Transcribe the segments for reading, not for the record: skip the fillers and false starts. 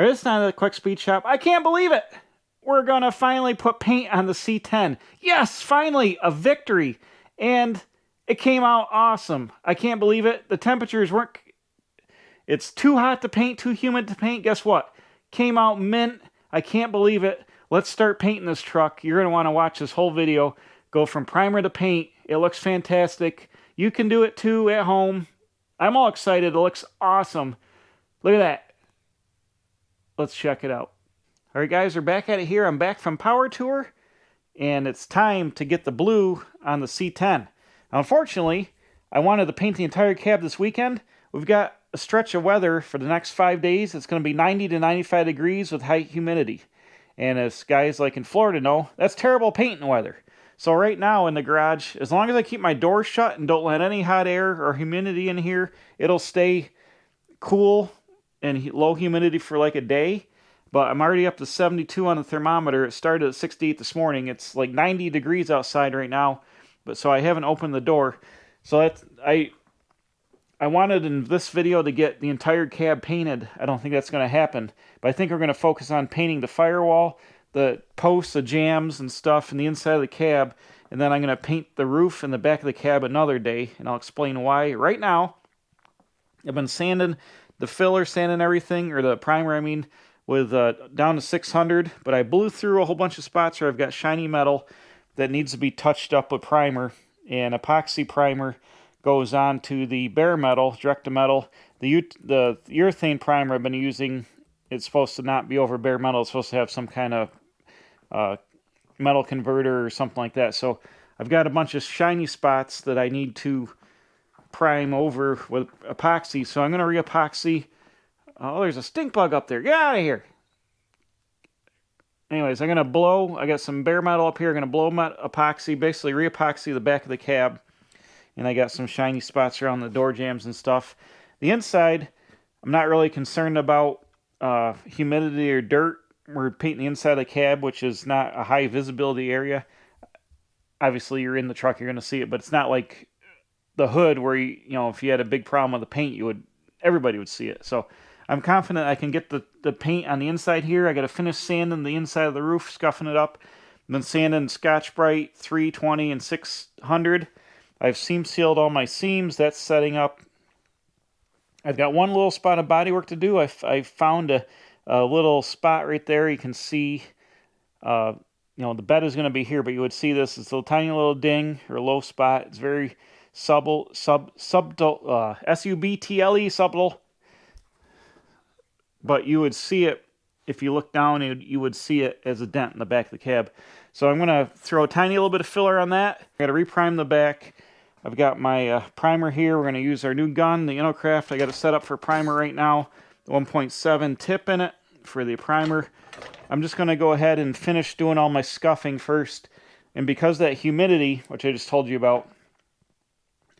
Or it's not a quick speed shop. I can't believe it. We're going to finally put paint on the C10. Yes, finally, a victory. And it came out awesome. I can't believe it. The temperatures weren't... It's too hot to paint, too humid to paint. Guess what? Came out mint. I can't believe it. Let's start painting this truck. You're going to want to watch this whole video. Go from primer to paint. It looks fantastic. You can do it too at home. I'm all excited. It looks awesome. Look at that. Let's check it out. All right, guys, we're back at it here. I'm back from Power Tour, and it's time to get the blue on the C10. Now, unfortunately, I wanted to paint the entire cab this weekend. We've got a stretch of weather for the next 5 days. It's going to be 90 to 95 degrees with high humidity. And as guys like in Florida know, that's terrible painting weather. So right now in the garage, as long as I keep my doors shut and don't let any hot air or humidity in here, it'll stay cool and low humidity for like a day. But I'm already up to 72 on the thermometer. It started at 68 this morning. It's like 90 degrees outside right now. But so I haven't opened the door. So that's, I wanted in this video to get the entire cab painted. I don't think that's going to happen. But I think we're going to focus on painting the firewall, the posts, the jams and stuff, and the inside of the cab. And then I'm going to paint the roof and the back of the cab another day. And I'll explain why. Right now, I've been sanding the filler, sanding everything, or the primer, I mean, with down to 600. But I blew through a whole bunch of spots where I've got shiny metal that needs to be touched up with primer. And epoxy primer goes on to the bare metal, direct to metal. The urethane primer I've been using, it's supposed to not be over bare metal. It's supposed to have some kind of metal converter or something like that. So I've got a bunch of shiny spots that I need to prime over with epoxy. So I'm going to re-epoxy. Oh, there's a stink bug up there. Get out of here. Anyways, I'm going to blow. I got some bare metal up here. I'm going to blow epoxy, basically re-epoxy the back of the cab. And I got some shiny spots around the door jambs and stuff. The inside, I'm not really concerned about humidity or dirt. We're painting the inside of the cab, which is not a high visibility area. Obviously, you're in the truck, you're going to see it, but it's not like the hood where, you know, if you had a big problem with the paint, everybody would see it. So I'm confident I can get the paint on the inside here. I got to finish sanding the inside of the roof, scuffing it up. I've been sanding Scotch-Brite 320 and 600. I've seam sealed all my seams. That's setting up. I've got one little spot of bodywork to do. I found a little spot right there. You can see, you know, the bed is going to be here, but you would see this. It's a tiny little ding or low spot. It's very subtle, S-U-B-T-L-E, subtle. But you would see it, if you look down, you would see it as a dent in the back of the cab. So I'm going to throw a tiny little bit of filler on that. I'm going to reprime the back. I've got my primer here. We're going to use our new gun, the InoKraft. I got it set up for primer right now. 1.7 tip in it for the primer. I'm just going to go ahead and finish doing all my scuffing first. And because of that humidity, which I just told you about,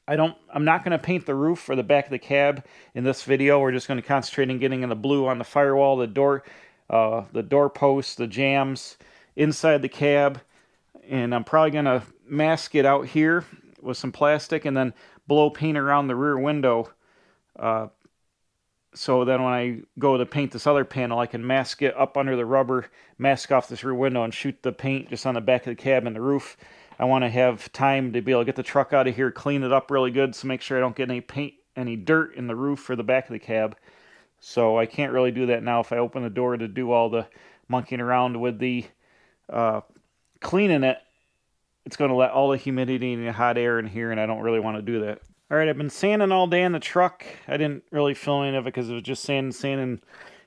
I'm not going to paint the roof or the back of the cab in this video. We're just going to concentrate on getting in the blue on the firewall, the door posts, the jams, inside the cab. And I'm probably going to mask it out here with some plastic and then blow paint around the rear window. So then when I go to paint this other panel, I can mask it up under the rubber, mask off this rear window, and shoot the paint just on the back of the cab and the roof. I want to have time to be able to get the truck out of here, clean it up really good, so make sure I don't get any dirt in the roof or the back of the cab. So I can't really do that now if I open the door to do all the monkeying around with the cleaning it. It's going to let all the humidity and the hot air in here, and I don't really want to do that. All right, I've been sanding all day in the truck. I didn't really film any of it because it was just sanding.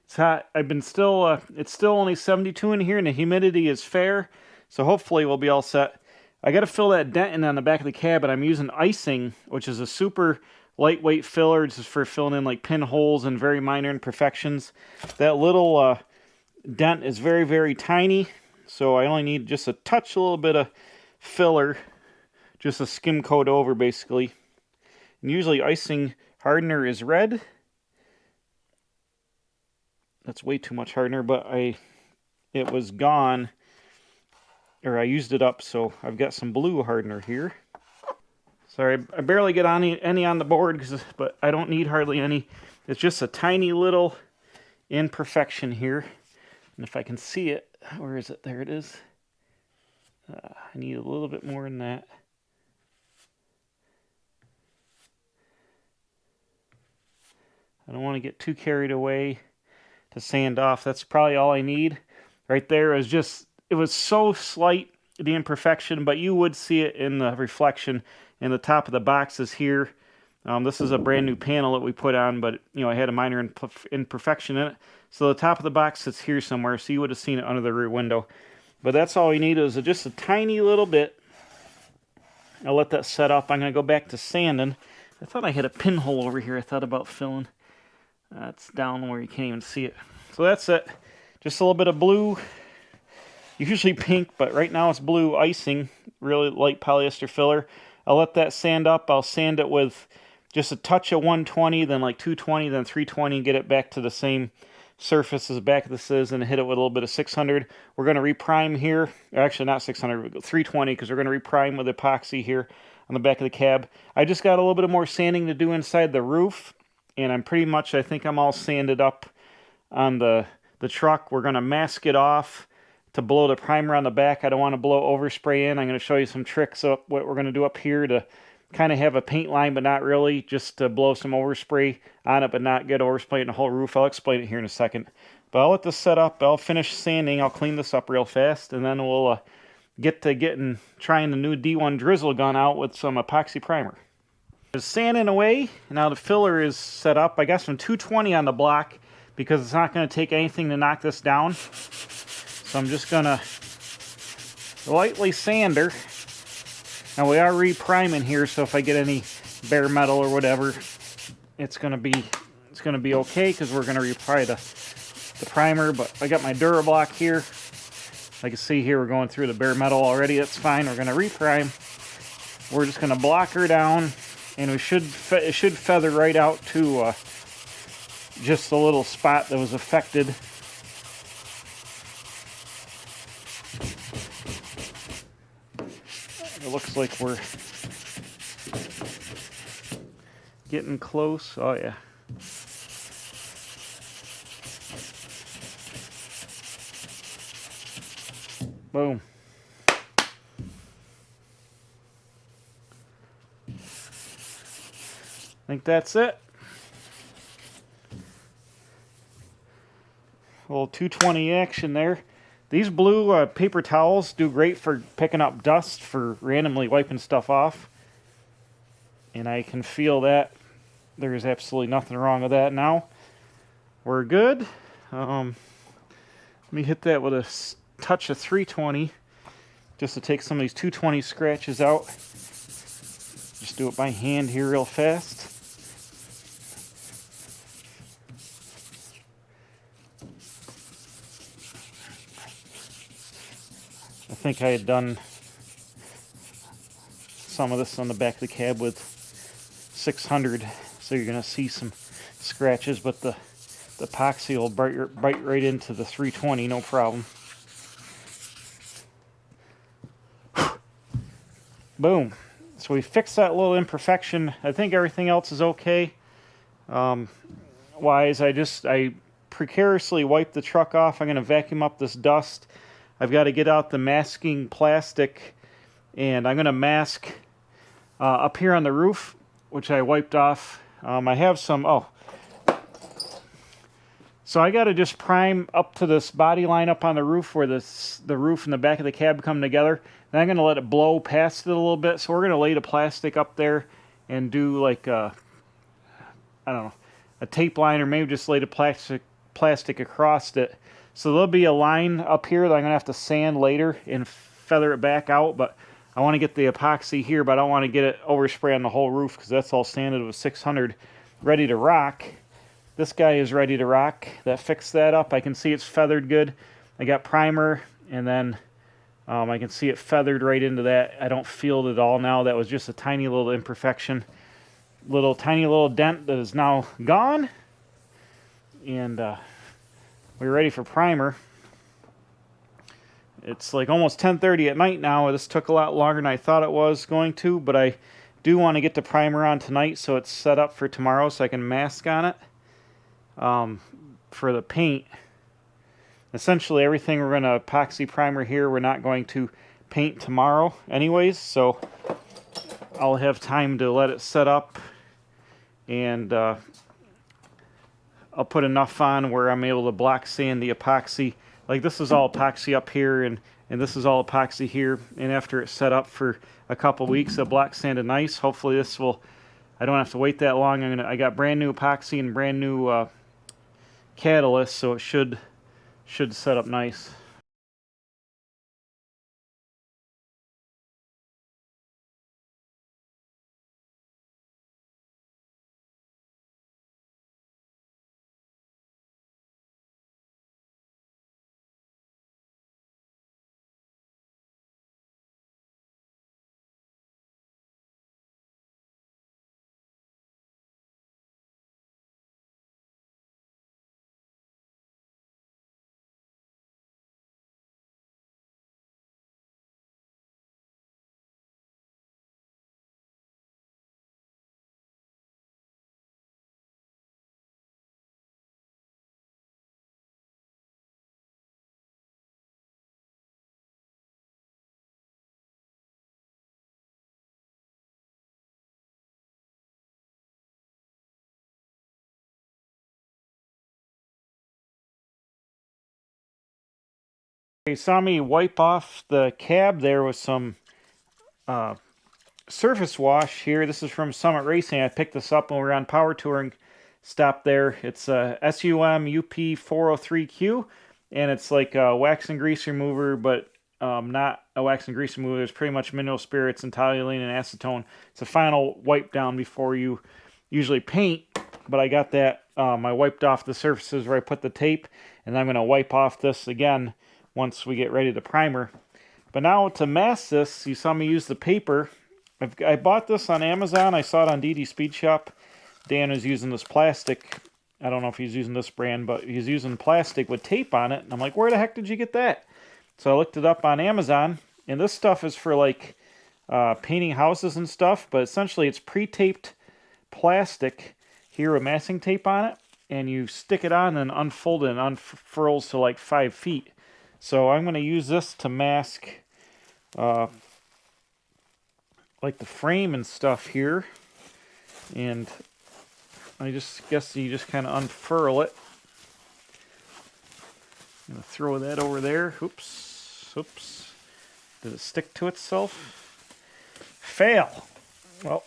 It's hot. It's still only 72 in here, and the humidity is fair, so hopefully we'll be all set. I got to fill that dent in on the back of the cab, and I'm using icing, which is a super lightweight filler. It's just for filling in like pinholes and very minor imperfections. That little dent is very, very tiny, so I only need just a little bit of filler, just a skim coat over basically. And usually icing hardener is red. That's way too much hardener, but it was gone, or I used it up, so I've got some blue hardener here. Sorry, I barely get any on the board, but I don't need hardly any. It's just a tiny little imperfection here. And if I can see it, where is it? There it is. I need a little bit more than that. I don't want to get too carried away to sand off. That's probably all I need. Right there is just, it was so slight, the imperfection, but you would see it in the reflection in the top of the boxes here. This is a brand new panel that we put on, but you know, I had a minor imperfection in it. So the top of the box sits here somewhere, so you would have seen it under the rear window. But that's all we need is just a tiny little bit. I'll let that set up. I'm going to go back to sanding. I thought I had a pinhole over here I thought about filling. That's down where you can't even see it. So that's it. Just a little bit of blue. Usually pink, but right now it's blue icing. Really light polyester filler. I'll let that sand up. I'll sand it with just a touch of 120, then like 220, then 320, get it back to the same surface as the back of this is, and hit it with a little bit of 600. We're going to reprime here. Actually, not 600, 320, because we're going to reprime with epoxy here on the back of the cab. I just got a little bit of more sanding to do inside the roof, and I'm pretty much, I think I'm all sanded up on the truck. We're going to mask it off to blow the primer on the back. I don't want to blow overspray in. I'm going to show you some tricks of what we're going to do up here to kind of have a paint line, but not really, just to blow some overspray on it, but not get overspray in the whole roof. I'll explain it here in a second. But I'll let this set up. I'll finish sanding. I'll clean this up real fast, and then we'll get to trying the new D1 Drizzle gun out with some epoxy primer. Just sanding away. Now the filler is set up. I got some 220 on the block because it's not going to take anything to knock this down. So I'm just going to lightly sand her. Now we are repriming here, so if I get any bare metal or whatever, it's gonna be okay because we're gonna reapply the primer. But I got my Durablock here. Like you see here, we're going through the bare metal already. That's fine. We're gonna reprime. We're just gonna block her down, and it should feather right out to just the little spot that was affected. It looks like we're getting close. Oh yeah. Boom. I think that's it. A little 220 action there. These blue paper towels do great for picking up dust, for randomly wiping stuff off. And I can feel that. There's absolutely nothing wrong with that now. We're good. Let me hit that with a touch of 320 just to take some of these 220 scratches out. Just do it by hand here real fast. I think I had done some of this on the back of the cab with 600, so you're going to see some scratches, but the epoxy will bite right into the 320, no problem. Boom. So we fixed that little imperfection. I think everything else is okay. I precariously wiped the truck off. I'm going to vacuum up this dust. I've got to get out the masking plastic, and I'm going to mask up here on the roof, which I wiped off. I have some, so I got to just prime up to this body line up on the roof where the roof and the back of the cab come together. Then I'm going to let it blow past it a little bit. So we're going to lay the plastic up there and do like a tape line, or maybe just lay the plastic across it. So there'll be a line up here that I'm going to have to sand later and feather it back out. But I want to get the epoxy here, but I don't want to get it overspray on the whole roof because that's all sanded with 600, ready to rock. This guy is ready to rock. That fixed that up. I can see it's feathered good. I got primer, and then I can see it feathered right into that. I don't feel it at all now. That was just a tiny little imperfection. Tiny little dent that is now gone. And we're ready for primer. It's like almost 10:30 at night now. This took a lot longer than I thought it was going to, but I do want to get the primer on tonight so it's set up for tomorrow so I can mask on it. for the paint. Essentially everything we're going to epoxy primer here. We're not going to paint tomorrow anyways, so I'll have time to let it set up, and I'll put enough on where I'm able to block sand the epoxy. Like this is all epoxy up here, and this is all epoxy here, and after it's set up for a couple weeks, it'll block sanded nice. Hopefully this will, I don't have to wait that long. I got brand new epoxy and brand new catalyst, so it should set up nice. You saw me wipe off the cab there with some surface wash here. This is from Summit Racing. I picked this up when we were on power touring. Stop there. It's a SUM UP403Q, and it's like a wax and grease remover, but not a wax and grease remover. It's pretty much mineral spirits and toluene and acetone. It's a final wipe down before you usually paint, but I got that. I wiped off the surfaces where I put the tape, and I'm going to wipe off this again once we get ready to primer. But now to mask this, you saw me use the paper. I bought this on Amazon. I saw it on DD Speed Shop. Dan was using this plastic. I don't know if he's using this brand, but he's using plastic with tape on it. And I'm like, where the heck did you get that? So I looked it up on Amazon. And this stuff is for like painting houses and stuff. But essentially it's pre-taped plastic here with masking tape on it. And you stick it on and unfold it and unfurls to like 5 feet. So I'm going to use this to mask like the frame and stuff here. And I just guess you just kind of unfurl it. I'm going to throw that over there. Oops. Oops. Did it stick to itself? Fail. Well.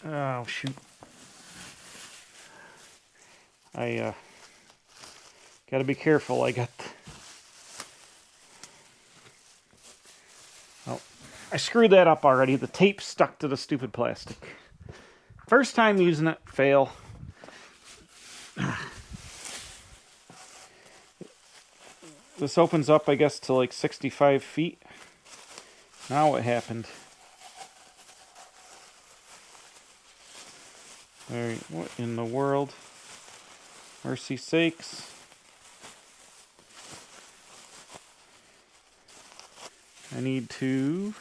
Oh, shoot. I got to be careful. I screwed that up already. The tape stuck to the stupid plastic. First time using it, fail. This opens up, I guess, to like 65 feet. Now what happened? Alright, what in the world? Mercy sakes. I need to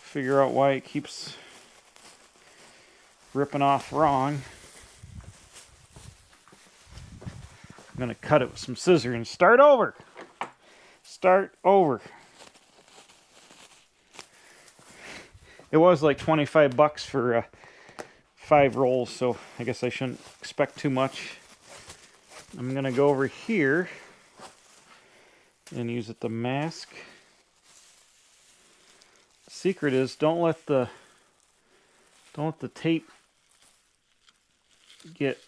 figure out why it keeps ripping off wrong. I'm going to cut it with some scissors and start over. Start over. It was like 25 bucks for 5 rolls, so I guess I shouldn't expect too much. I'm going to go over here and use it to mask. The secret is don't let the tape get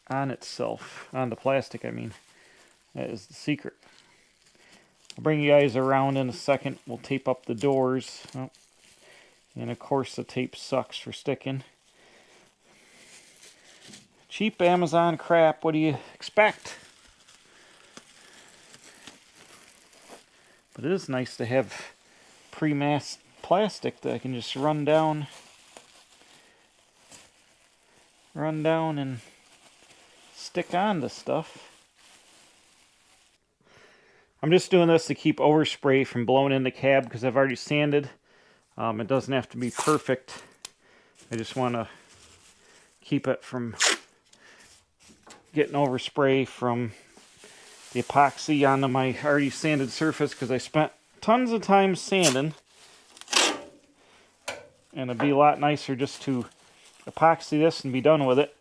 on itself, on the plastic, I mean. That is the secret. I'll bring you guys around in a second. We'll tape up the doors. Oh. And of course the tape sucks for sticking. Cheap Amazon crap, what do you expect? But it is nice to have pre-masked plastic that I can just run down and stick on the stuff. I'm just doing this to keep overspray from blowing in the cab because I've already sanded. It doesn't have to be perfect. I just want to keep it from getting overspray from the epoxy onto my already sanded surface because I spent tons of time sanding. And it'd be a lot nicer just to epoxy this and be done with it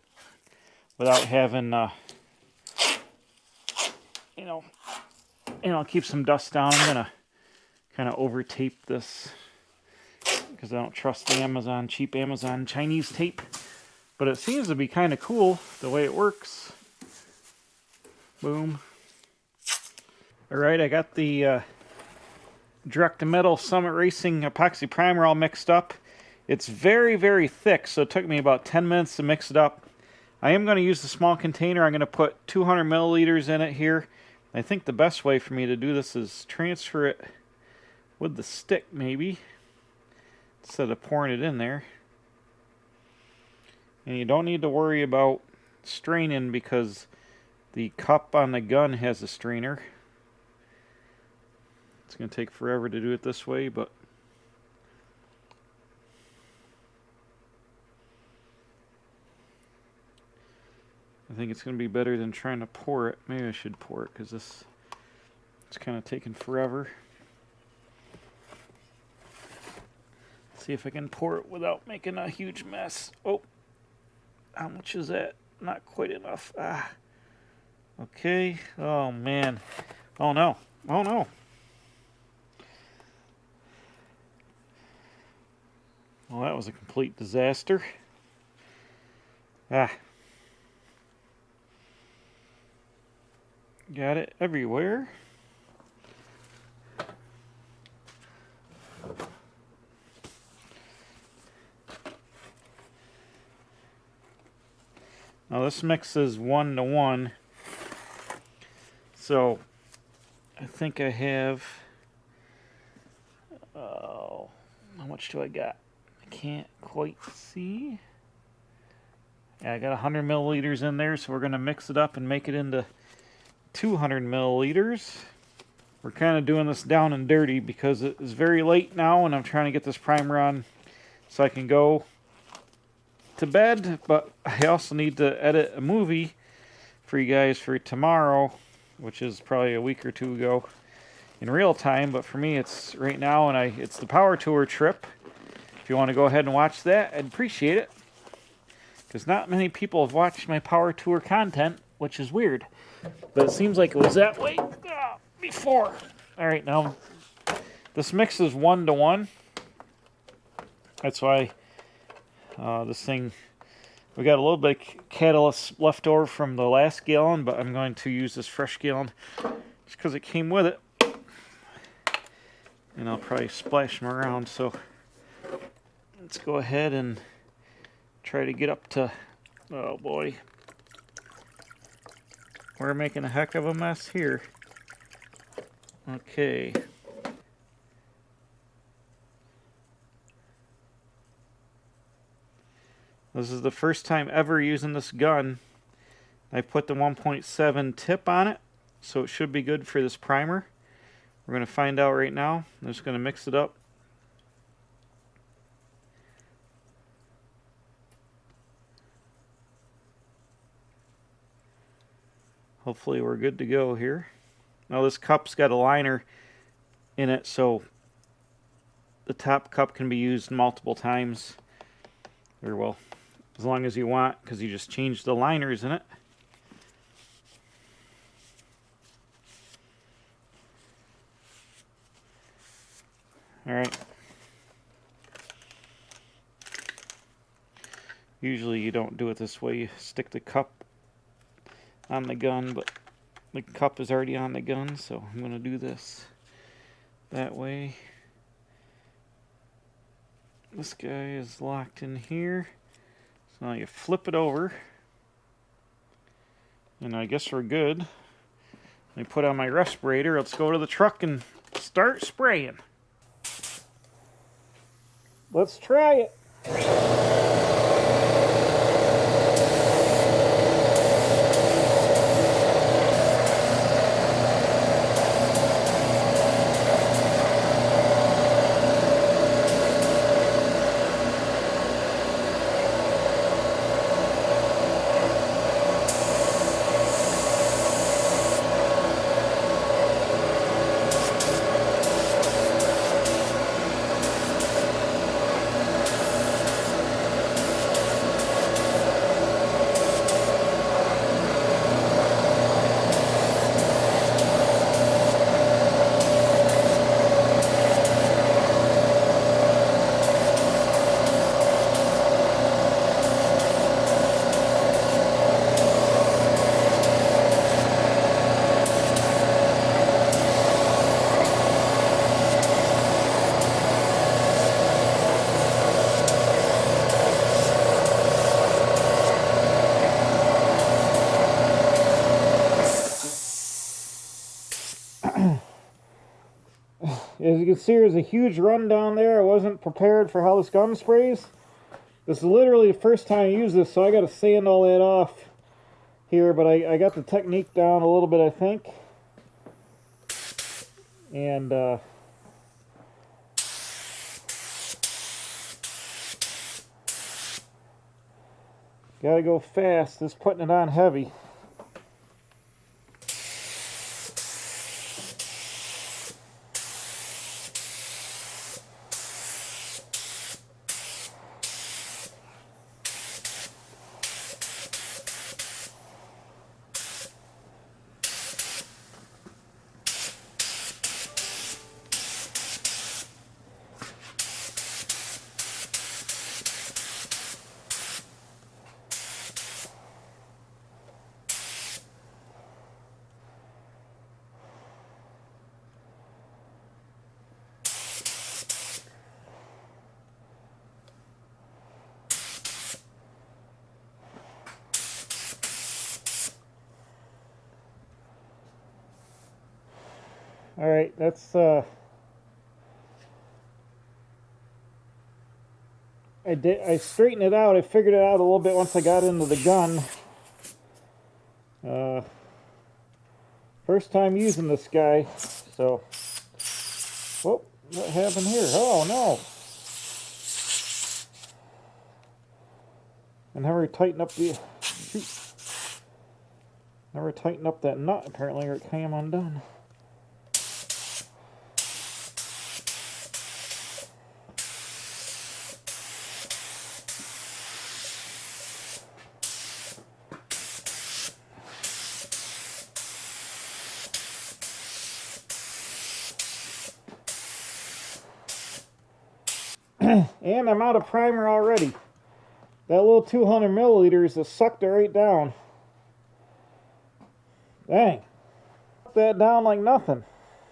without having, keep some dust down. I'm going to kind of over tape this because I don't trust the cheap Amazon Chinese tape. But it seems to be kind of cool the way it works. Boom. Alright, I got the Direct Metal Summit Racing epoxy primer all mixed up. It's very, very thick, so it took me about 10 minutes to mix it up. I am going to use the small container. I'm going to put 200 milliliters in it here. I think the best way for me to do this is transfer it with the stick, maybe, instead of pouring it in there. And you don't need to worry about straining because the cup on the gun has a strainer. It's going to take forever to do it this way, but I think it's going to be better than trying to pour it. Maybe I should pour it because it's kind of taking forever. See if I can pour it without making a huge mess. Oh, how much is that? Not quite enough. Ah. Okay. Oh, man. Oh, no. Oh, no. Well, that was a complete disaster. Ah. Got it everywhere. Now this mix is 1-to-1. So I think I have, how much do I got? I can't quite see. Yeah, I got 100 milliliters in there, so we're going to mix it up and make it into 200 milliliters. We're kind of doing this down and dirty because it is very late now and I'm trying to get this primer on so I can go to bed, but I also need to edit a movie for you guys for tomorrow, which is probably a week or two ago in real time, but for me it's right now, and it's the power tour trip. If you want to go ahead and watch that, I'd appreciate it, because not many people have watched my power tour content, which is weird, but it seems like it was that way before. Alright, now this mix is 1-to-1. That's why this thing, we got a little bit of catalyst left over from the last gallon, but I'm going to use this fresh gallon just because it came with it. And I'll probably splash them around, so let's go ahead and try to get up to, oh boy, we're making a heck of a mess here. Okay. This is the first time ever using this gun. I put the 1.7 tip on it, so it should be good for this primer. We're going to find out right now. I'm just going to mix it up. Hopefully we're good to go here. Now this cup's got a liner in it, so the top cup can be used multiple times. Or well, as long as you want, because you just changed the liners in it. Alright. Usually you don't do it this way. You stick the cup on the gun, but the cup is already on the gun, so I'm going to do this that way. This guy is locked in here. So now you flip it over. And I guess we're good. Let me put on my respirator. Let's go to the truck and start spraying. Let's try it. as you can see, there's a huge run down there. I wasn't prepared for how this gun sprays. This is literally the first time I use this, so I got to sand all that off here, but I got the technique down a little bit, I think. And gotta go fast. Just putting it on heavy. All right, that's I straightened it out. I figured it out a little bit once I got into the gun. First time using this guy, so. Whoop, what happened here? Oh no! I never tightened up the. Shoot. Never tightened up that nut. Apparently, or it came undone. And I'm out of primer already. That little 200 milliliters has sucked it right down. Dang. Put that down like nothing.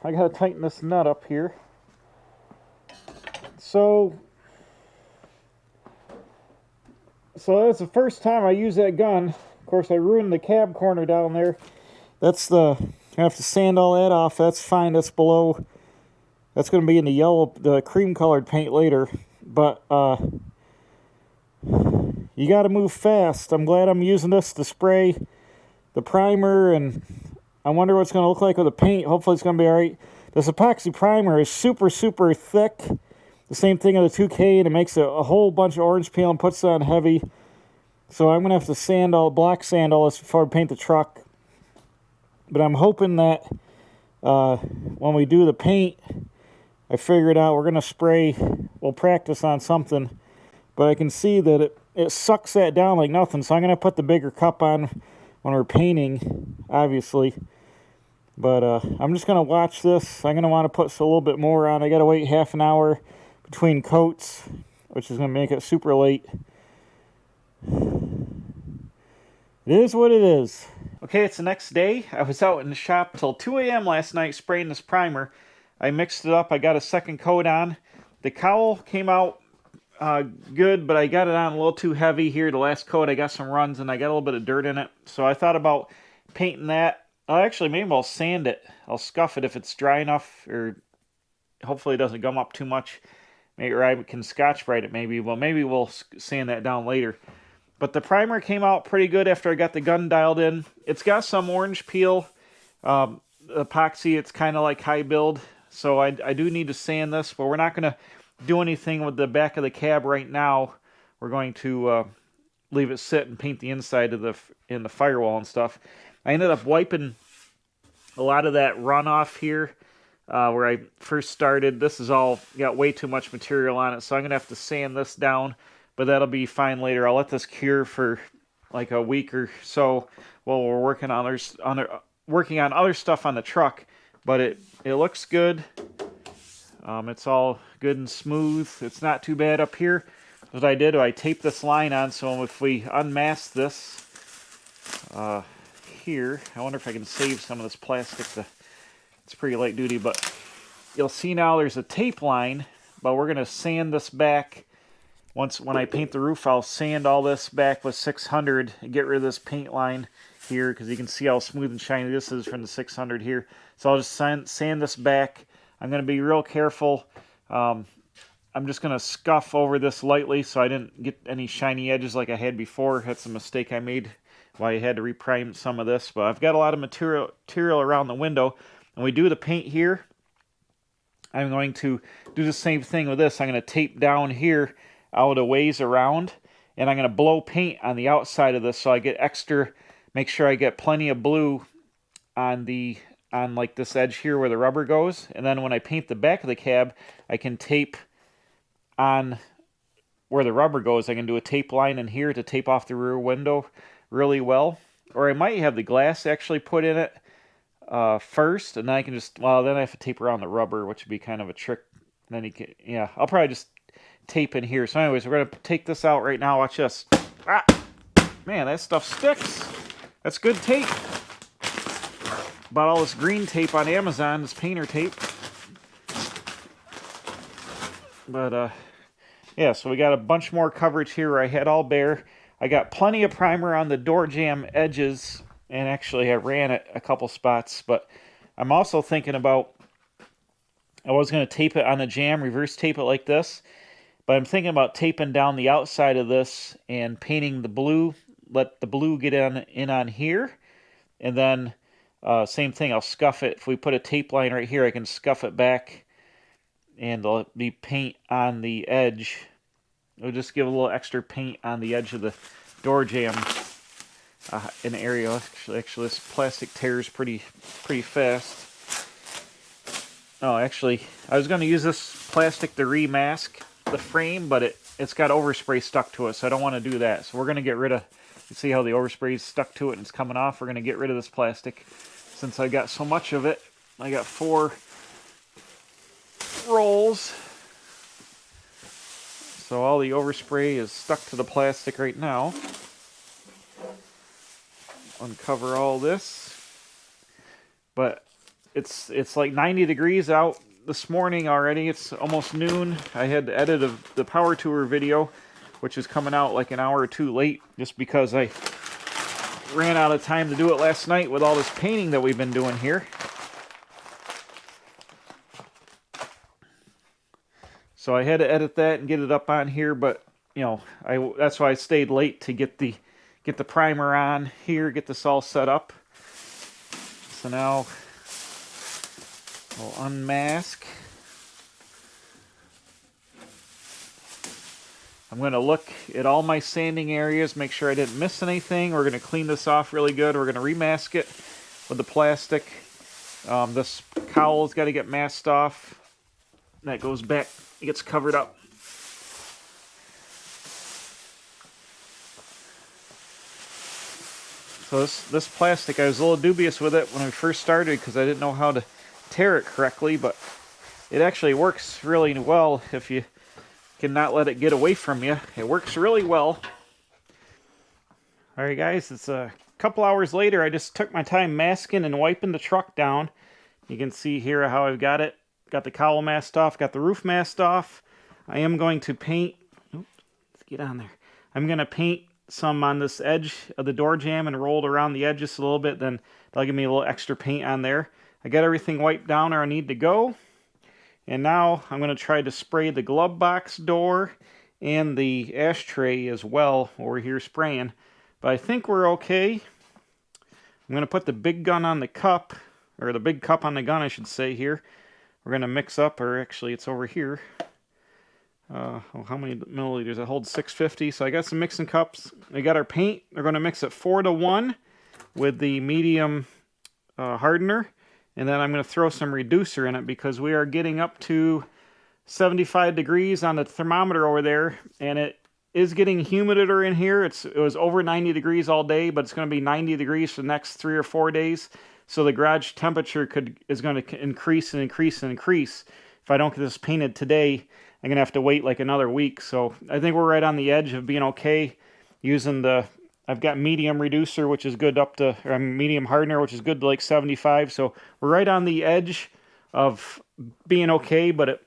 I gotta tighten this nut up here. So that's the first time I use that gun. Of course, I ruined the cab corner down there. That's I have to sand all that off. That's fine. That's below. That's going to be in the yellow, the cream colored paint later. But you got to move fast. I'm glad I'm using this to spray the primer, and I wonder what it's going to look like with the paint. Hopefully it's going to be all right. This epoxy primer is super, super thick. The same thing with the 2K, and it makes a whole bunch of orange peel and puts it on heavy. So I'm going to have to black sand all this before I paint the truck. But I'm hoping that when we do the paint, I figured out we're going to spray, we'll practice on something. But I can see that it sucks that down like nothing. So I'm going to put the bigger cup on when we're painting, obviously. But I'm just going to watch this. I'm going to want to put a little bit more on. I got to wait half an hour between coats, which is going to make it super late. It is what it is. Okay, it's the next day. I was out in the shop till 2 a.m. last night spraying this primer. I mixed it up. I got a second coat on. The cowl came out good, but I got it on a little too heavy here. The last coat, I got some runs, and I got a little bit of dirt in it. So I thought about painting that. Maybe I'll sand it. I'll scuff it if it's dry enough, or hopefully it doesn't gum up too much. Maybe, or I can Scotch-Brite it maybe. Well, maybe we'll sand that down later. But the primer came out pretty good after I got the gun dialed in. It's got some orange peel. Epoxy, it's kind of like high build. So I do need to sand this, but we're not going to do anything with the back of the cab right now. We're going to leave it sit and paint the inside of in the firewall and stuff. I ended up wiping a lot of that runoff here where I first started. This is all got way too much material on it, so I'm going to have to sand this down. But that'll be fine later. I'll let this cure for like a week or so while we're working on other stuff on the truck. But it looks good. It's all good and smooth. It's not too bad up here. What I did, I taped this line on, so if we unmask this here, I wonder if I can save some of this plastic. It's pretty light duty, but you'll see now there's a tape line, but we're going to sand this back. When I paint the roof, I'll sand all this back with 600 and get rid of this paint line here, because you can see how smooth and shiny this is from the 600 here. So I'll just sand this back. I'm going to be real careful. I'm just going to scuff over this lightly so I didn't get any shiny edges like I had before. That's a mistake I made while I had to reprime some of this. But I've got a lot of material around the window. And we do the paint here. I'm going to do the same thing with this. I'm going to tape down here out a ways around. And I'm going to blow paint on the outside of this so I get extra, make sure I get plenty of blue on like this edge here where the rubber goes. And then when I paint the back of the cab, I can tape on where the rubber goes. I can do a tape line in here to tape off the rear window really well. Or I might have the glass actually put in it first, and then I can just, well, then I have to tape around the rubber, which would be kind of a trick. And then you can, yeah, I'll probably just tape in here. So anyways, we're going to take this out right now. Watch this. Ah, man, that stuff sticks. That's good tape. Bought all this green tape on Amazon, this painter tape. But, yeah, so we got a bunch more coverage here where I had all bare. I got plenty of primer on the door jamb edges, and actually I ran it a couple spots. But I'm also thinking about, I was going to tape it on the jamb, reverse tape it like this. But I'm thinking about taping down the outside of this and painting the blue, let the blue get in on here. And then, same thing, I'll scuff it. If we put a tape line right here, I can scuff it back and there'll be paint on the edge. It'll just give a little extra paint on the edge of the door jamb in the area. Actually, this plastic tears pretty fast. Oh, actually, I was going to use this plastic to remask the frame, but it's got overspray stuck to it, so I don't want to do that. So we're going to get rid of, you see how the overspray is stuck to it and it's coming off? We're going to get rid of this plastic since I got so much of it. I got 4 rolls. So all the overspray is stuck to the plastic right now. Uncover all this. But it's like 90 degrees out this morning already. It's almost noon. I had to edit the power tour video, which is coming out like an hour or 2 late just because I ran out of time to do it last night with all this painting that we've been doing here. So I had to edit that and get it up on here, but you know, that's why I stayed late to get the primer on here, get this all set up. So now we'll unmask. I'm going to look at all my sanding areas, make sure I didn't miss anything. We're going to clean this off really good. We're going to remask it with the plastic. This cowl's got to get masked off. That goes back, it gets covered up. So this plastic, I was a little dubious with it when I first started because I didn't know how to tear it correctly, but it actually works really well if you cannot let it get away from you. It works really well. Alright guys, it's a couple hours later. I just took my time masking and wiping the truck down. You can see here how I've got it. Got the cowl masked off, got the roof masked off. I am going to paint, oops, let's get on there. I'm going to paint some on this edge of the door jamb and roll it around the edge just a little bit, then that'll give me a little extra paint on there. I got everything wiped down where I need to go. And now I'm going to try to spray the glove box door and the ashtray as well over here spraying. But I think we're okay. I'm going to put the big gun on the cup, or the big cup on the gun I should say here. We're going to mix up, or actually it's over here. How many milliliters? It holds 650. So I got some mixing cups. We got our paint. We're going to mix it 4-to-1 with the medium hardener. And then I'm going to throw some reducer in it because we are getting up to 75 degrees on the thermometer over there. And it is getting humider in here. It was over 90 degrees all day, but it's going to be 90 degrees for the next 3 or 4 days. So the garage temperature is going to increase and increase and increase. If I don't get this painted today, I'm going to have to wait like another week. So I think we're right on the edge of being okay using I've got medium reducer, which is good up to, or medium hardener, which is good to like 75. So we're right on the edge of being okay, but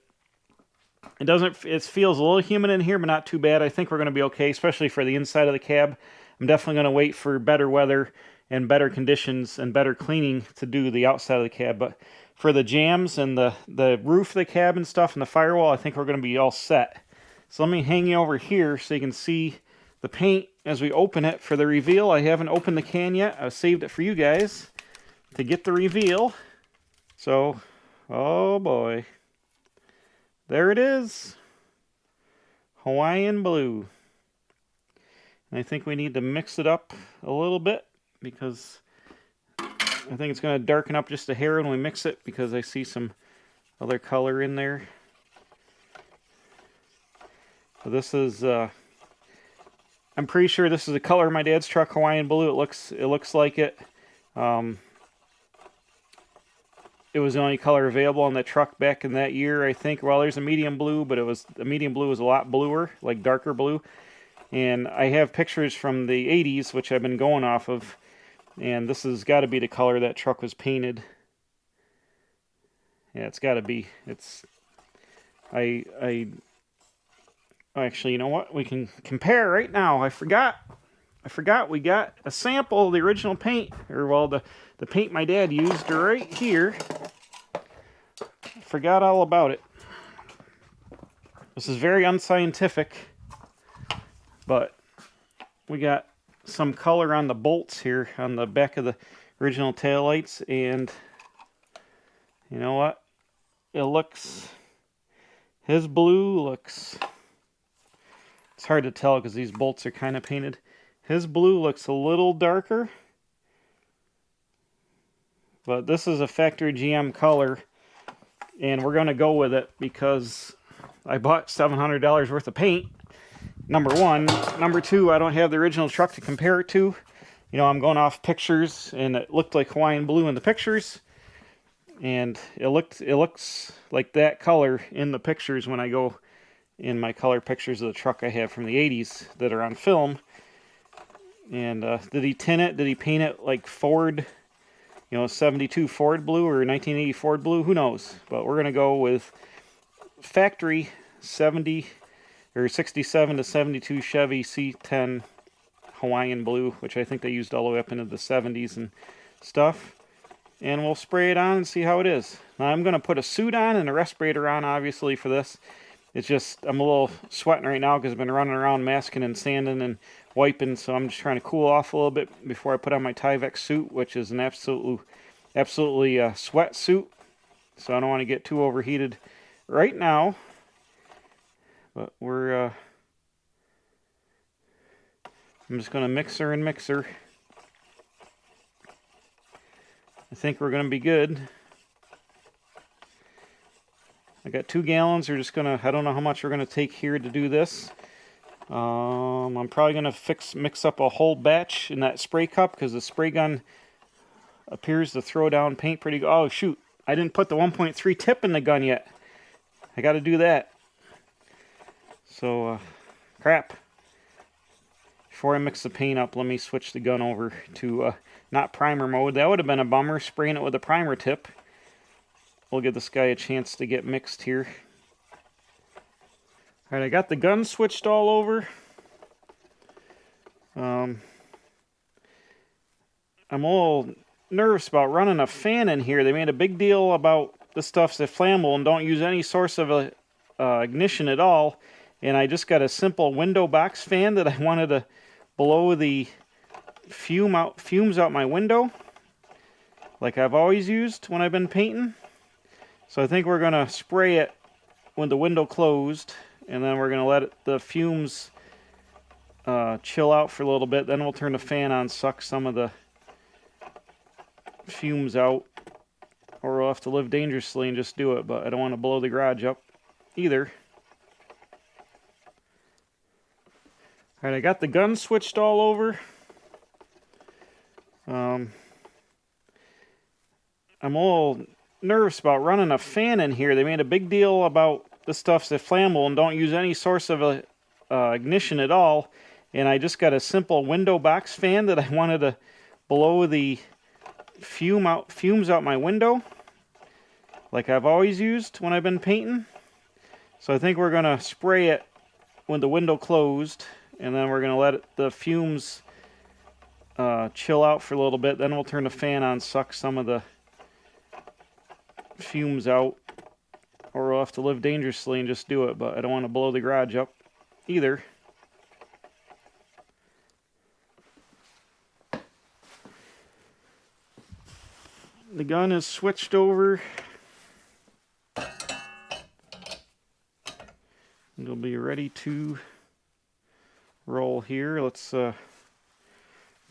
it feels a little humid in here, but not too bad. I think we're going to be okay, especially for the inside of the cab. I'm definitely going to wait for better weather and better conditions and better cleaning to do the outside of the cab. But for the jams and the roof of the cab and stuff and the firewall, I think we're going to be all set. So let me hang you over here so you can see the paint as we open it for the reveal. I haven't opened the can yet. I've saved it for you guys to get the reveal. So, oh boy. There it is. Hawaiian Blue. And I think we need to mix it up a little bit because I think it's going to darken up just a hair when we mix it because I see some other color in there. So this is, I'm pretty sure this is the color of my dad's truck, Hawaiian Blue. It looks like it. It was the only color available on the truck back in that year, I think. Well, there's a medium blue, but the medium blue was a lot bluer, like darker blue. And I have pictures from the 80s, which I've been going off of. And this has got to be the color that truck was painted. Yeah, it's got to be. Actually, you know what? We can compare right now. I forgot we got a sample of the original paint. Or, well, the paint my dad used right here. Forgot all about it. This is very unscientific. But we got some color on the bolts here on the back of the original taillights, and you know what? His blue looks, it's hard to tell because these bolts are kind of painted. His blue looks a little darker, but this is a factory GM color, and we're going to go with it because I bought $700 worth of paint. Number one. Number two, I don't have the original truck to compare it to. You know, I'm going off pictures, and it looked like Hawaiian Blue in the pictures. And it looks like that color in the pictures when I go in my color pictures of the truck I have from the 80s that are on film. And did he tint it? Did he paint it like Ford, you know, 72 Ford Blue or 1980 Ford Blue? Who knows? But we're going to go with factory 67 to 72 Chevy C10 Hawaiian Blue, which I think they used all the way up into the 70s and stuff. And we'll spray it on and see how it is. Now I'm going to put a suit on and a respirator on, obviously, for this. It's just, I'm a little sweating right now because I've been running around masking and sanding and wiping, so I'm just trying to cool off a little bit before I put on my Tyvek suit, which is an absolutely sweat suit. So I don't want to get too overheated right now. But I'm just going to mixer and mixer. I think we're going to be good. I got 2 gallons. We're just going to, I don't know how much we're going to take here to do this. I'm probably going to mix up a whole batch in that spray cup because the spray gun appears to throw down paint pretty good. Oh, shoot. I didn't put the 1.3 tip in the gun yet. I got to do that. So, crap. Before I mix the paint up, let me switch the gun over to not primer mode. That would have been a bummer, spraying it with a primer tip. We'll give this guy a chance to get mixed here. Alright, I got the gun switched all over. I'm a little nervous about running a fan in here. They made a big deal about this stuff's flammable and don't use any source of ignition at all. And I just got a simple window box fan that I wanted to blow the fumes out my window, like I've always used when I've been painting. So I think we're going to spray it with the window closed, and then we're going to let the fumes chill out for a little bit. Then we'll turn the fan on, suck some of the fumes out, or we'll have to live dangerously and just do it. But I don't want to blow the garage up either. Alright, I got the gun switched all over. I'm a little nervous about running a fan in here. They made a big deal about this stuff's flammable and don't use any source of ignition at all. And I just got a simple window box fan that I wanted to blow the fumes out my window, like I've always used when I've been painting. So I think we're going to spray it with the window closed, and then we're going to let the fumes chill out for a little bit. Then we'll turn the fan on, suck some of the fumes out, or we'll have to live dangerously and just do it, but I don't want to blow the garage up either. The gun is switched over. It'll be ready to roll here. Let's go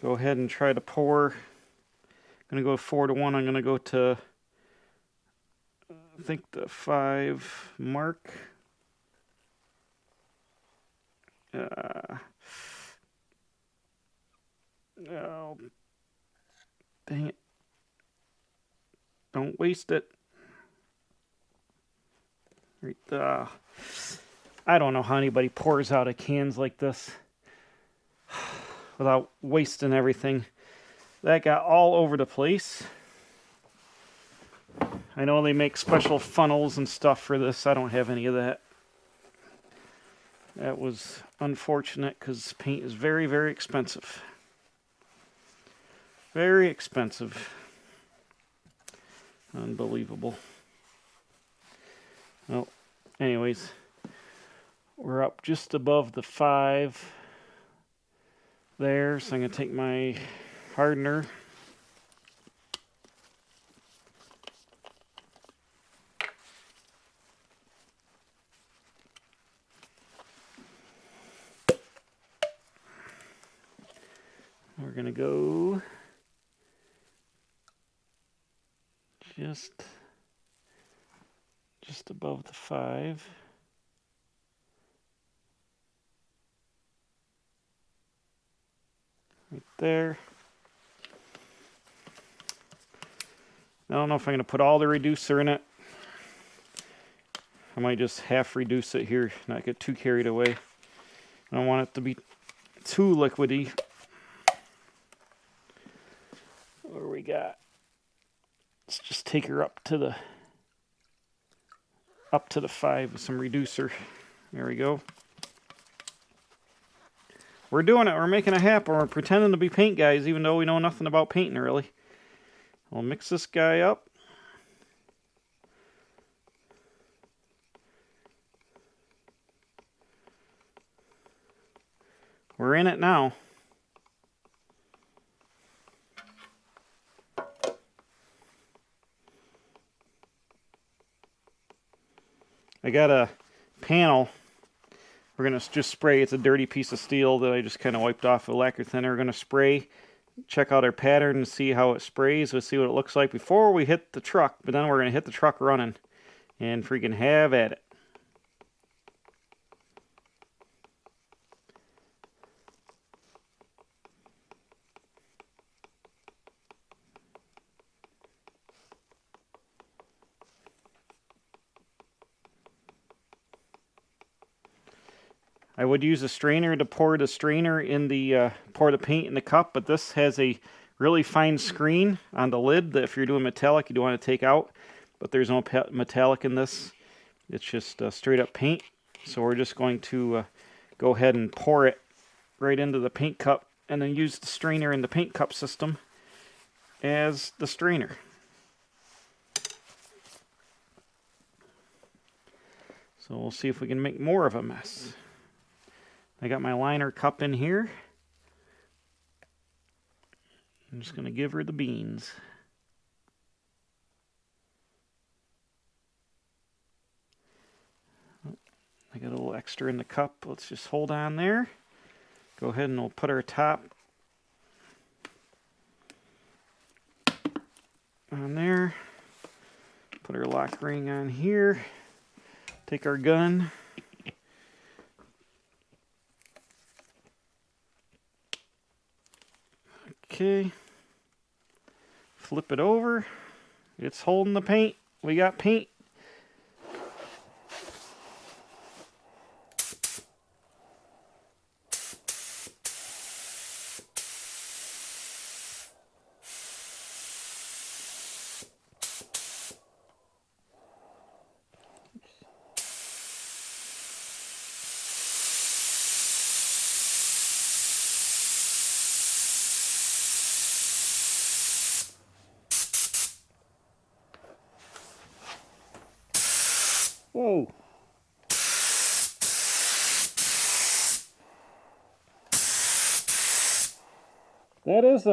ahead and try to pour. I'm going to go 4-to-1. I'm going to go to, I think, the 5 mark. Oh, dang it. Don't waste it. Right there. I don't know how anybody pours out of cans like this without wasting everything. That got all over the place. I know they make special funnels and stuff for this. I don't have any of that. That was unfortunate because paint is very, very expensive. Very expensive. Unbelievable. Well, anyways, we're up just above the 5 there, so I'm going to take my hardener. We're going to go just above the 5. Right there. I don't know if I'm going to put all the reducer in it. I might just half reduce it here, not get too carried away. I don't want it to be too liquidy. What do we got? Let's just take her up to the 5 with some reducer. There we go. We're doing it. We're making it happen. We're pretending to be paint guys, even though we know nothing about painting, really. We'll mix this guy up. We're in it now. I got a panel. We're going to just spray. It's a dirty piece of steel that I just kind of wiped off with lacquer thinner. We're going to spray, check out our pattern and see how it sprays. We'll see what it looks like before we hit the truck. But then we're going to hit the truck running and freaking have at it. I would use a strainer to pour the pour the paint in the cup, but this has a really fine screen on the lid that if you're doing metallic, you don't want to take out. But there's no metallic in this. It's just straight up paint. So we're just going to go ahead and pour it right into the paint cup and then use the strainer in the paint cup system as the strainer. So we'll see if we can make more of a mess. I got my liner cup in here. I'm just going to give her the beans. I got a little extra in the cup. Let's just hold on there. Go ahead and we'll put our top on there. Put our lock ring on here. Take our gun. Okay, flip it over. It's holding the paint. We got paint. Whoa. That is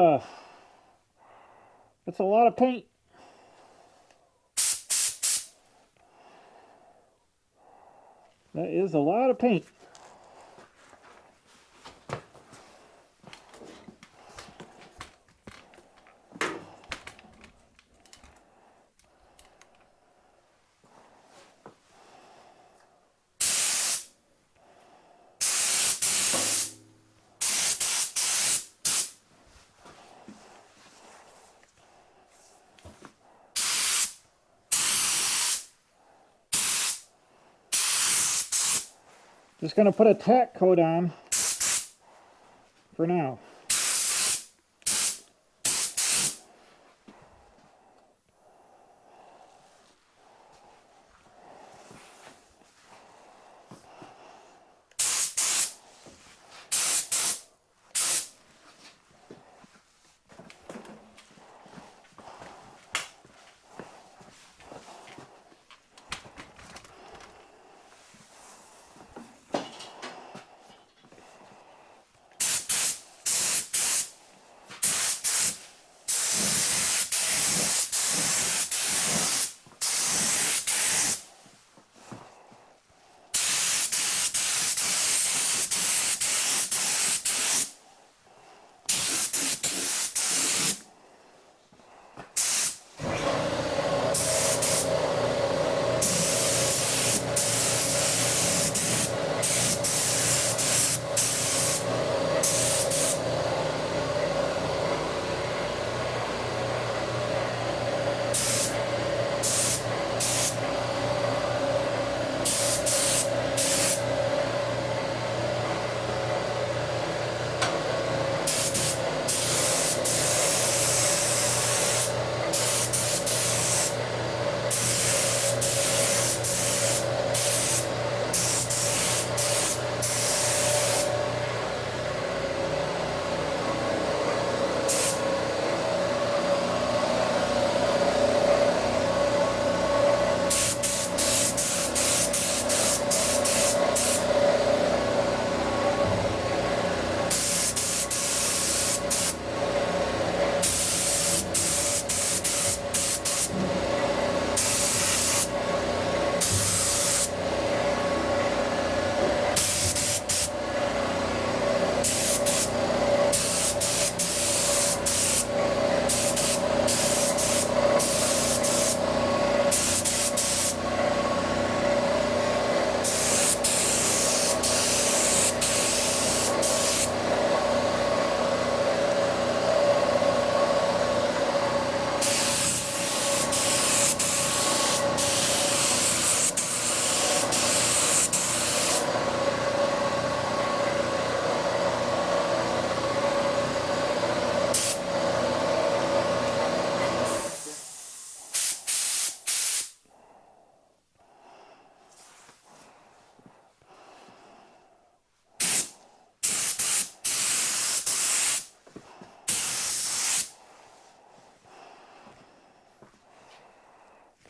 that's a lot of paint. That is a lot of paint. Just going to put a tack coat on for now.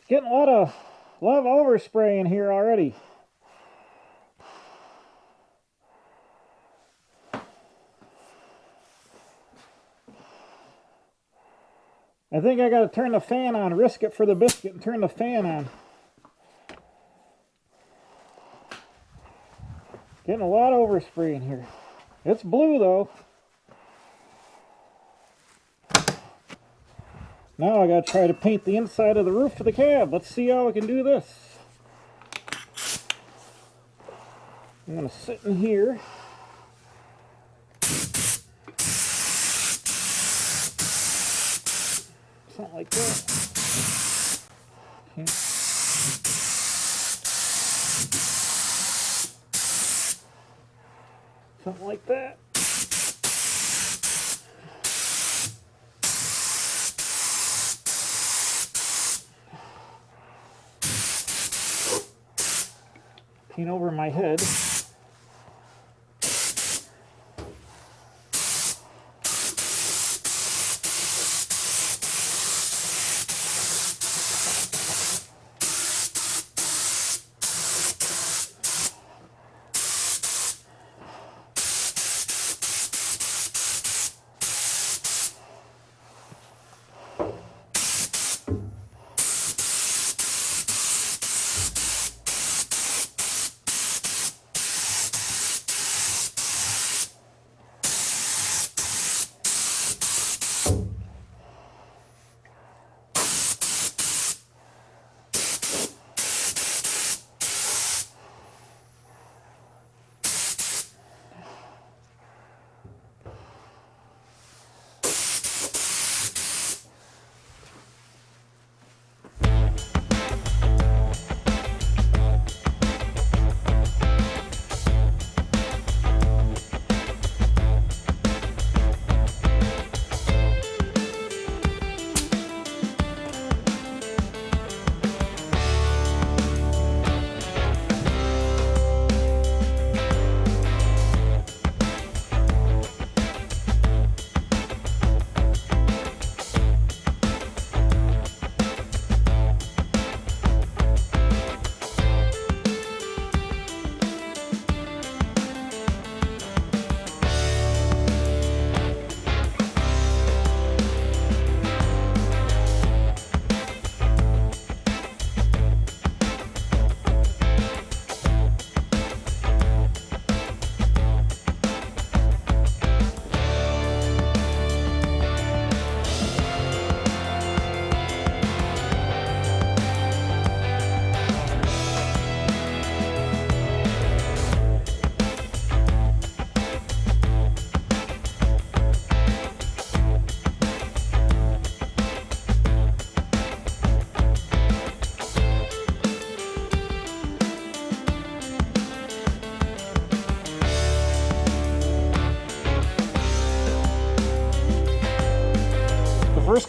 Getting a lot of overspray in here already. I think I got to turn the fan on, risk it for the biscuit, and turn the fan on. Getting a lot of overspray in here. It's blue though. Now I got to try to paint the inside of the roof of the cab. Let's see how I can do this. I'm going to sit in here. Something like that. Okay. Something like that. Paint over my head.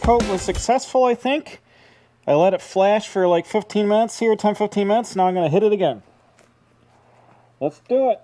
coat was successful, I think. I let it flash for like 15 minutes here, 10-15 minutes. Now I'm going to hit it again. Let's do it.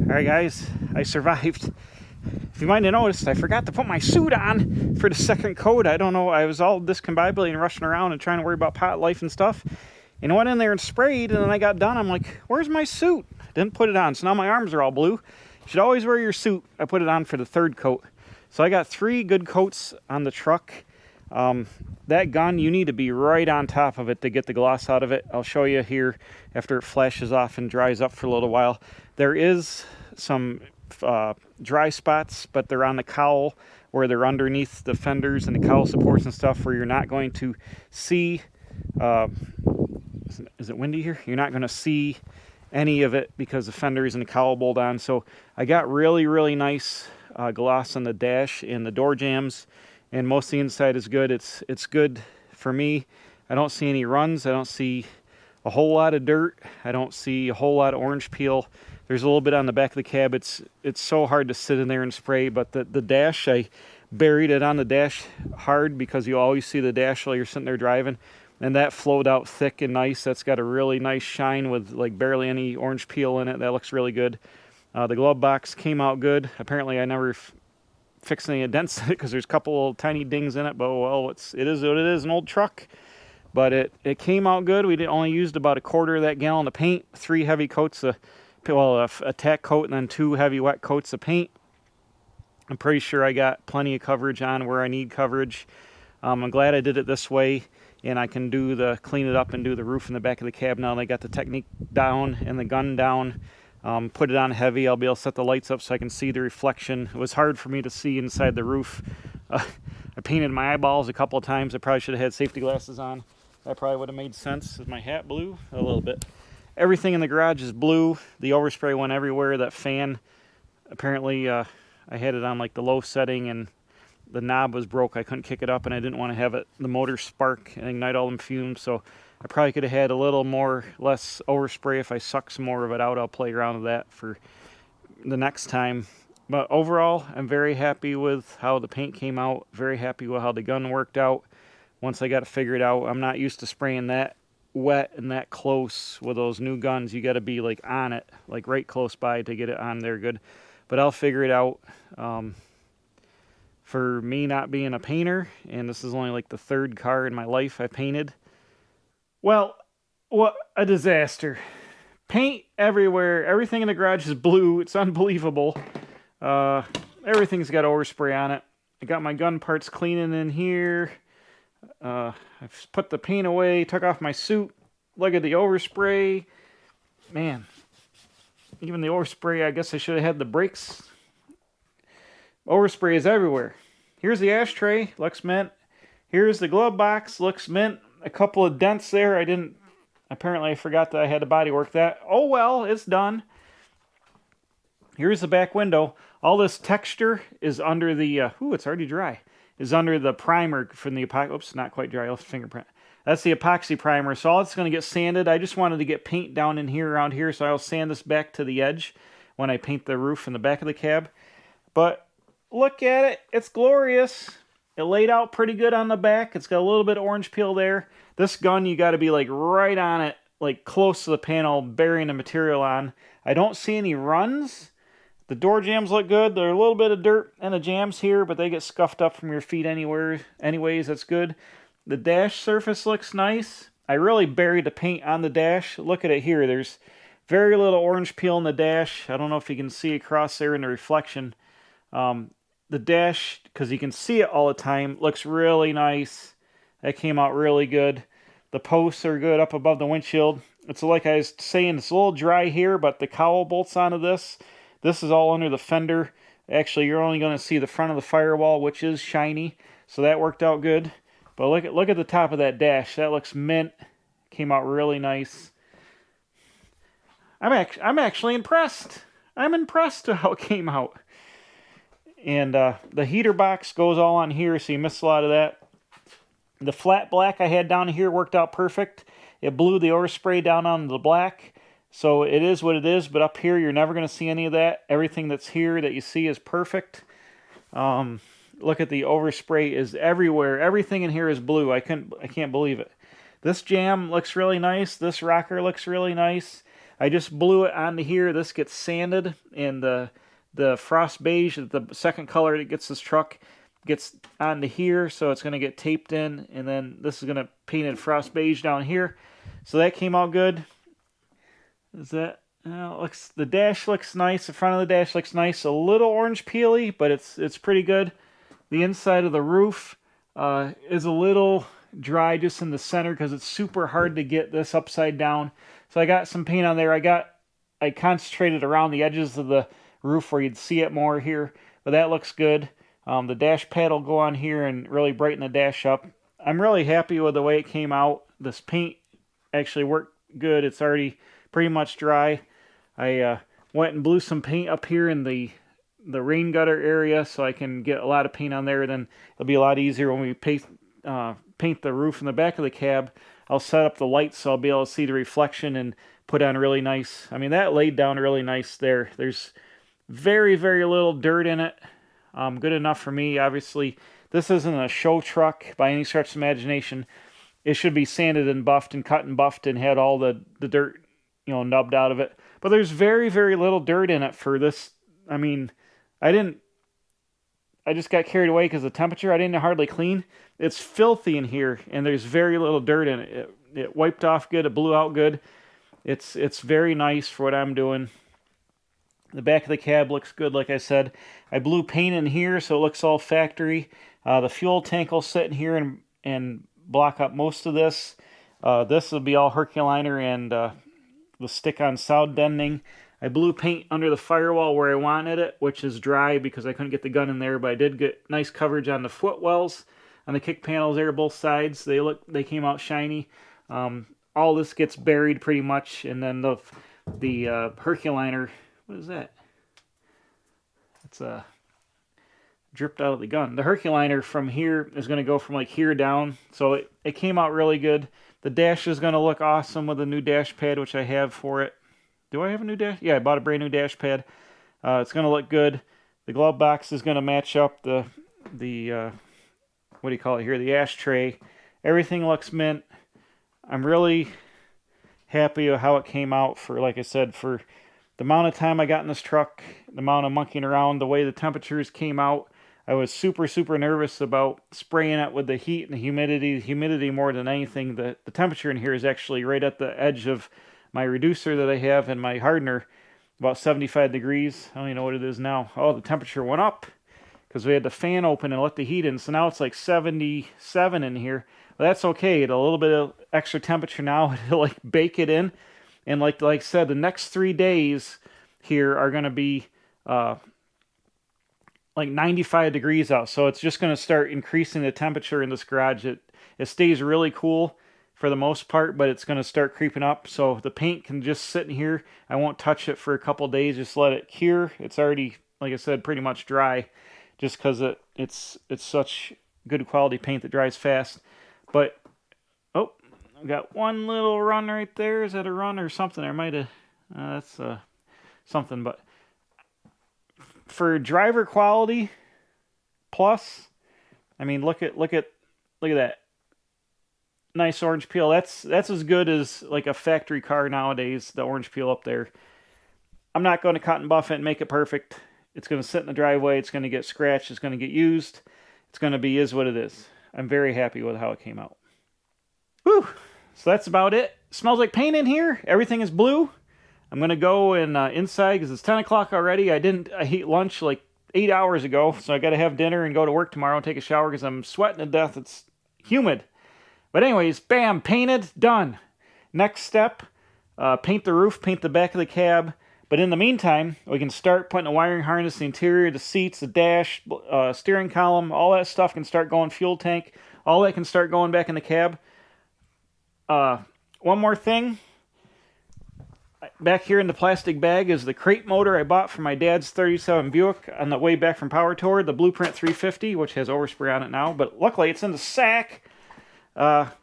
Alright guys, I survived. If you might have noticed, I forgot to put my suit on for the second coat. I don't know, I was all discombobulated rushing around and trying to worry about pot life and stuff. And I went in there and sprayed, and then I got done. I'm like, where's my suit? Didn't put it on, so now my arms are all blue. You should always wear your suit. I put it on for the third coat. So I got 3 good coats on the truck. That gun, you need to be right on top of it to get the gloss out of it. I'll show you here after it flashes off and dries up for a little while. There is some dry spots, but they're on the cowl where they're underneath the fenders and the cowl supports and stuff, where you're not going to see, is it windy here? You're not going to see any of it because the fenders and the cowl bolt on. So I got really nice gloss on the dash and the door jambs, and most of the inside is good. It's good for me. I don't see any runs. I don't see a whole lot of dirt. I don't see a whole lot of orange peel. There's a little bit on the back of the cab. It's so hard to sit in there and spray, but the dash, I buried it on the dash hard because you always see the dash while you're sitting there driving, and that flowed out thick and nice. That's got a really nice shine with like barely any orange peel in it. That looks really good. The glove box came out good. Apparently I never fixed any dents in it because there's a couple little tiny dings in it, but well, it is what it is, an old truck. But it came out good. We only used about 1/4 of that gallon of paint, 3 heavy coats of, well, a tack coat and then 2 heavy wet coats of paint. I'm pretty sure I got plenty of coverage on where I need coverage. I'm glad I did it this way, and I can clean it up and do the roof in the back of the cab now. They got the technique down and the gun down. Put it on heavy. I'll be able to set the lights up so I can see the reflection. It was hard for me to see inside the roof. I painted my eyeballs a couple of times. I probably should have had safety glasses on. That probably would have made sense. Is my hat blue? A little bit. Everything in the garage is blue. The overspray went everywhere. That fan, apparently I had it on like the low setting and the knob was broke. I couldn't kick it up, and I didn't want to have the motor spark and ignite all them fumes. So I probably could have had a little less overspray. If I suck some more of it out, I'll play around with that for the next time. But overall, I'm very happy with how the paint came out. Very happy with how the gun worked out. Once I got it figured out, I'm not used to spraying that wet and that close with those new guns. You got to be like on it, like right close by to get it on there good. But I'll figure it out. For me not being a painter, and this is only like the 3rd car in my life I painted. Well, what a disaster. Paint everywhere. Everything in the garage is blue. It's unbelievable. Everything's got overspray on it. I got my gun parts cleaning in here. I've put the paint away, took off my suit. Look at the overspray. Man, even the overspray, I guess I should have had the brakes. Overspray is everywhere. Here's the ashtray, looks mint. Here's the glove box, looks mint. A couple of dents there. Apparently I forgot that I had to body work that. Oh well, it's done. Here's the back window. All this texture is under the, it's already dry. Is under the primer from the epoxy. Oops, not quite dry. I left a fingerprint. That's the epoxy primer. So all it's going to get sanded. I just wanted to get paint down in here, around here, so I'll sand this back to the edge when I paint the roof in the back of the cab. But look at it. It's glorious. It laid out pretty good on the back. It's got a little bit of orange peel there. This gun, you got to be like right on it, like close to the panel, burying the material on. I don't see any runs. The door jambs look good. There's a little bit of dirt in the jambs here, but they get scuffed up from your feet anyways. That's good. The dash surface looks nice. I really buried the paint on the dash. Look at it here. There's very little orange peel in the dash. I don't know if you can see across there in the reflection. The dash, because you can see it all the time, looks really nice. That came out really good. The posts are good up above the windshield. It's like I was saying, it's a little dry here, but the cowl bolts onto this. This is all under the fender. Actually, you're only going to see the front of the firewall, which is shiny. So that worked out good. But look at the top of that dash. That looks mint. Came out really nice. I'm actually impressed. I'm impressed with how it came out. And the heater box goes all on here, so you missed a lot of that. The flat black I had down here worked out perfect. It blew the overspray down onto the black. So it is what it is, but up here you're never going to see any of that. Everything that's here that you see is perfect. Look at the overspray is everywhere. Everything in here is blue. I can't believe it. This jam looks really nice. This rocker looks really nice. I just blew it onto here. This gets sanded, and the frost beige, the second color that gets this truck, gets onto here, so it's going to get taped in, and then this is going to painted frost beige down here. So that came out good. Is that looks, the dash looks nice, the front of the dash looks nice, a little orange peely, but it's pretty good. The inside of the roof is a little dry just in the center because it's super hard to get this upside down. So I got some paint on there. I concentrated around the edges of the roof where you'd see it more here, but that looks good. The dash pad will go on here and really brighten the dash up. I'm really happy with the way it came out. This paint actually worked good. It's already pretty much dry. I went and blew some paint up here in the rain gutter area so I can get a lot of paint on there. Then it'll be a lot easier when we paint the roof in the back of the cab. I'll set up the lights so I'll be able to see the reflection and put on really nice. I mean, that laid down really nice there. There's very, very little dirt in it. Good enough for me. Obviously, this isn't a show truck by any stretch of imagination. It should be sanded and buffed and cut and buffed and had all the dirt, nubbed out of it. But there's very, very little dirt in it for this. I mean, I just got carried away because of the temperature. I didn't hardly clean. It's filthy in here, and there's very little dirt in it. It wiped off good. It blew out good. It's very nice for what I'm doing. The back of the cab looks good, like I said. I blew paint in here, so it looks all factory. The fuel tank will sit in here and block up most of this. This will be all Herculiner and the stick-on sound deadening. I blew paint under the firewall where I wanted it, which is dry because I couldn't get the gun in there, but I did get nice coverage on the footwells, on the kick panels there, both sides. They came out shiny. All this gets buried pretty much, and then the Herculiner, what is that? It's dripped out of the gun. The Herculiner from here is going to go from like here down, so it came out really good. The dash is going to look awesome with a new dash pad, which I have for it. Do I have a new dash? Yeah, I bought a brand new dash pad. It's going to look good. The glove box is going to match up the what do you call it here? The ashtray. Everything looks mint. I'm really happy with how it came out for, like I said, for the amount of time I got in this truck, the amount of monkeying around, the way the temperatures came out. I was super, super nervous about spraying it with the heat and the humidity. The humidity more than anything. The temperature in here is actually right at the edge of my reducer that I have and my hardener, about 75 degrees. I don't even know what it is now. Oh, the temperature went up because we had the fan open and let the heat in. So now it's like 77 in here. But that's okay. It's a little bit of extra temperature now. It'll like bake it in. And like I said, the next 3 days here are going to be like 95 degrees out. So it's just going to start increasing the temperature in this garage. It stays really cool for the most part, but it's going to start creeping up. So the paint can just sit in here. I won't touch it for a couple days. Just let it cure. It's already, like I said, pretty much dry just because it's such good quality paint that dries fast. But, oh, I've got one little run right there. Is that a run or something? I might have, that's something. But for driver quality plus, I mean, look at that. Nice orange peel. That's as good as like a factory car nowadays, the orange peel up there. I'm not going to cut and buff it and make it perfect. It's going to sit in the driveway. It's going to get scratched. It's going to get used. It's going to be is what it is. I'm very happy with how it came out. Whew. So that's about it. Smells like paint in here. Everything is blue. I'm going to go and inside because it's 10 o'clock already. I ate lunch like 8 hours ago, so I got to have dinner and go to work tomorrow and take a shower because I'm sweating to death. It's humid. But anyways, bam, painted, done. Next step, paint the roof, paint the back of the cab. But in the meantime, we can start putting a wiring harness, the interior, the seats, the dash, steering column, all that stuff can start going, fuel tank. All that can start going back in the cab. One more thing. Back here in the plastic bag is the crate motor I bought for my dad's 37 Buick on the way back from Power Tour, the Blueprint 350, which has overspray on it now. But luckily, it's in the sack. That's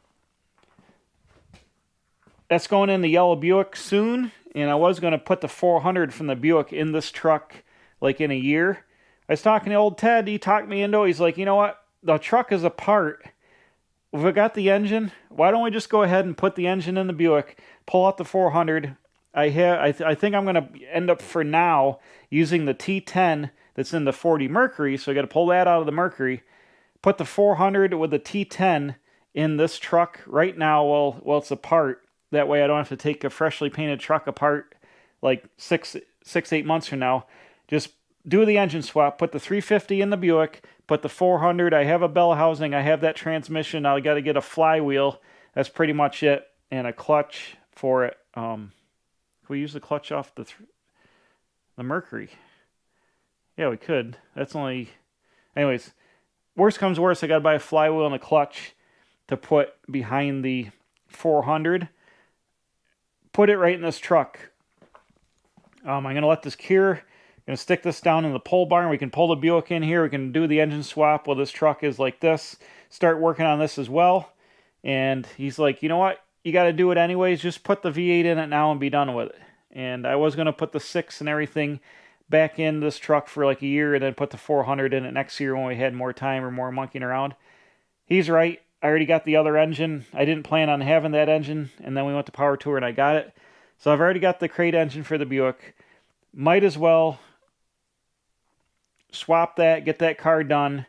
going in the yellow Buick soon, and I was going to put the 400 from the Buick in this truck like in a year. I was talking to old Ted. He talked me into it. He's like, you know what? The truck is apart. We've got the engine. Why don't we just go ahead and put the engine in the Buick, pull out the 400? I think I'm going to end up for now using the T10 that's in the 40 Mercury. So I got to pull that out of the Mercury, put the 400 with the T10 in this truck right now while it's apart. That way I don't have to take a freshly painted truck apart like 8 months from now. Just do the engine swap, put the 350 in the Buick, put the 400. I have a bell housing. I have that transmission. I got to get a flywheel. That's pretty much it. And a clutch for it. Can we use the clutch off the Mercury? Yeah, we could. That's only... Anyways, worst comes worst, I got to buy a flywheel and a clutch to put behind the 400. Put it right in this truck. I'm going to let this cure. I'm going to stick this down in the pole barn. We can pull the Buick in here. We can do the engine swap while this truck is like this. Start working on this as well. And he's like, you know what? You got to do it anyways. Just put the V8 in it now and be done with it. And I was going to put the 6 and everything back in this truck for like a year and then put the 400 in it next year when we had more time or more monkeying around. He's right. I already got the other engine. I didn't plan on having that engine. And then we went to Power Tour and I got it. So I've already got the crate engine for the Buick. Might as well swap that, get that car done,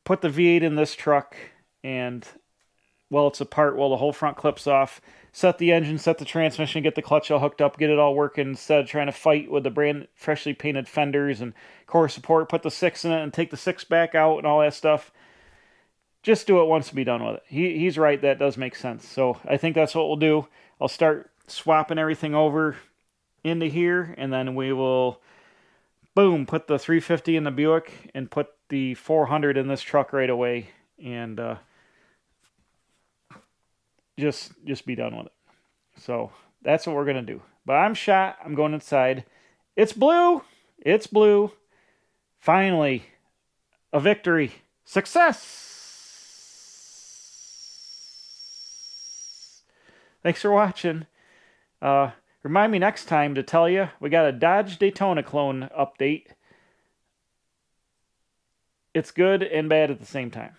put the V8 in this truck, and while it's apart, while the whole front clips off, set the engine, set the transmission, get the clutch all hooked up, get it all working instead of trying to fight with the brand freshly painted fenders and core support, put the 6 in it and take the 6 back out and all that stuff. Just do it once and be done with it. He's right, that does make sense. So I think that's what we'll do. I'll start swapping everything over into here, and then we will, boom, put the 350 in the Buick and put the 400 in this truck right away, and just be done with it. So that's what we're going to do. But I'm shot. I'm going inside. It's blue. It's blue. Finally, a victory. Success. Thanks for watching. Remind me next time to tell you we got a Dodge Daytona clone update. It's good and bad at the same time.